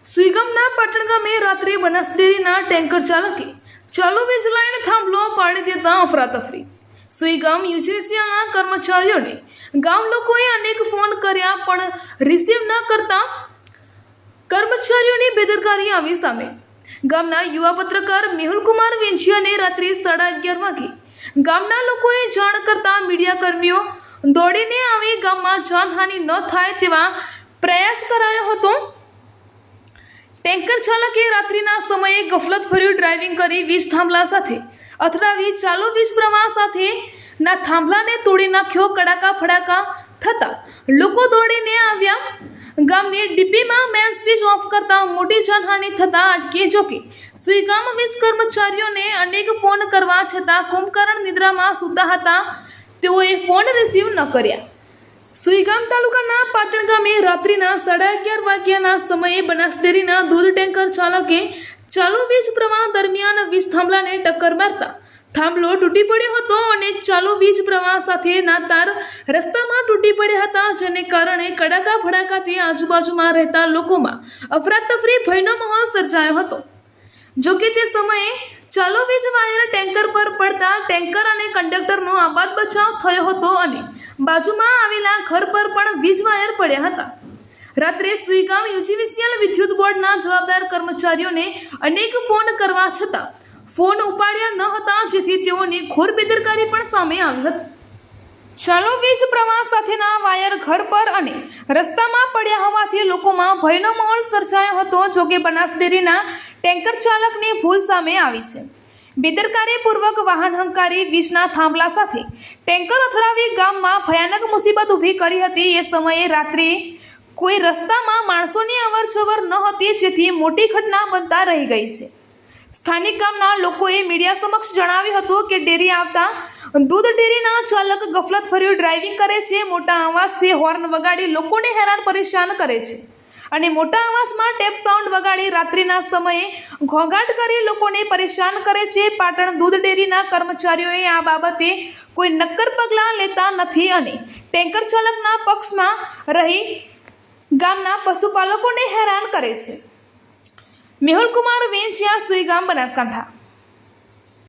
સુઈગામના પાટણ ગામે રાત્રે બનાસ ડેરીના ટેન્કર ચાલકે ચાલુ વીજ લાઇન થાંભલો પાડી દેતા અફરાતફરી। સુઈગામ યુજીવીસીએલના કર્મચારીઓને ગામ લોકોએ અનેક ફોન કર્યા પણ રિસીવ ન કરતા કર્મચારીઓની બેદરકારી આવી સામે। ગામના યુવા પત્રકાર મેહુલકુમાર વેંછિયાને રાત્રે 11:30 વાગે ગામના લોકોએ જાણ કરતા મીડિયા કર્મીઓ દોડીને આવી ગામમાં જાનહાનિ ન થાય તેવા પ્રયાસ કરાયો હતો। ટેન્કર ચાલકે રાત્રિના સમયે ગફલતભર્યું ડ્રાઇવિંગ કરી વીજ થાંભલા સાથે અથડાવી ચાલુ વીજ પ્રવાહ સાથેના થાંભલાને તોડી નાખ્યો। કડાકા ફડાકા થતા લોકો દોડીને આવ્યા। ગામની ડીપીમાં મેન સ્વિચ ઓફ કરતા મોટી જાનહાનિ થતા અટકી। જોકે સુઈગામ વીજ કર્મચારીઓને અનેક ફોન કરવા છતાં કુંભકરણ નિદ્રામાં સૂતા હતા, તેઓએ ફોન રિસીવ ન કર્યા। સુઈગામ તાલુકાના પાટણ ગામે રાત્રિના 11:30 વાગ્યાના સમયે બનાસ ડેરીના દૂધ ટેન્કર ચાલકે ચાલુ વીજ પ્રવાહ દરમિયાન વીજ થાંભલાને ટક્કર મારતા થાંભલો તૂટી પડ્યો હતો અને ચાલુ વીજ પ્રવાહ સાથેના તાર રસ્તામાં તૂટી પડ્યા હતા, જેને કારણે કડાકા ફડાકાથી આજુબાજુમાં રહેતા લોકોમાં અફરાતફરી ભયનો માહોલ સર્જાયો હતો। જોકે તે સમયે ચાલુ વીજ વાયર ટેન્કર પર પડતા ટેન્કર અને કંડક્ટરનો આબાદ બચાવ થયો હતો અને બાજુમાં આવેલા ઘર પર પણ વીજ વાયર પડ્યા હતા। રાત્રે સુઈગામ યુજીવીસીએલ વિદ્યુત બોર્ડના જવાબદાર કર્મચારીઓને અનેક ફોન કરવા છતાં ફોન ઉપાડ્યા ન હતા, જેથી તેઓની ઘોર બેદરકારી પણ સામે આવી હતી। ચાલુ વીજ પ્રવાહ સાથેના વાયર ઘર પર અને રસ્તામાં પડ્યા હોવાથી લોકોમાં ભયનો માહોલ સર્જાયો હતો। જોકે બનાસ ડેરીના ટેન્કર ચાલકની ભૂલ સામે આવી છે। બેદરકારીપૂર્વક વાહન હંકારી વીજના થાંભલા સાથે ટેન્કર અથડાવી ગામમાં ભયાનક મુસીબત ઊભી કરી હતી। એ સમયે રાત્રે કોઈ રસ્તામાં માણસોની અવરજવર ન હતી, જેથી મોટી ઘટના બનતા રહી ગઈ છે। સ્થાનિક ગામના લોકોએ મીડિયા સમક્ષ જણાવ્યું હતું કે ડેરી આવતા દૂધ ડેરીના ચાલક ગફલતભર્યું ડ્રાઇવિંગ કરે છે, મોટા અવાજથી હોર્ન વગાડી લોકોને હેરાન પરેશાન કરે છે અને મોટા અવાજમાં ટેપ સાઉન્ડ વગાડી રાત્રિના સમયે ઘોંઘાટ કરી લોકોને પરેશાન કરે છે। પાટણ દૂધ ડેરીના કર્મચારીઓએ આ બાબતે કોઈ નક્કર પગલાં લેતા નથી અને ટેન્કર ચાલકના પક્ષમાં રહી ગામના પશુપાલકોને હેરાન કરે છે। મેહુલકુમાર વેંછિયા, સુઈગામ, બનાસકાંઠા।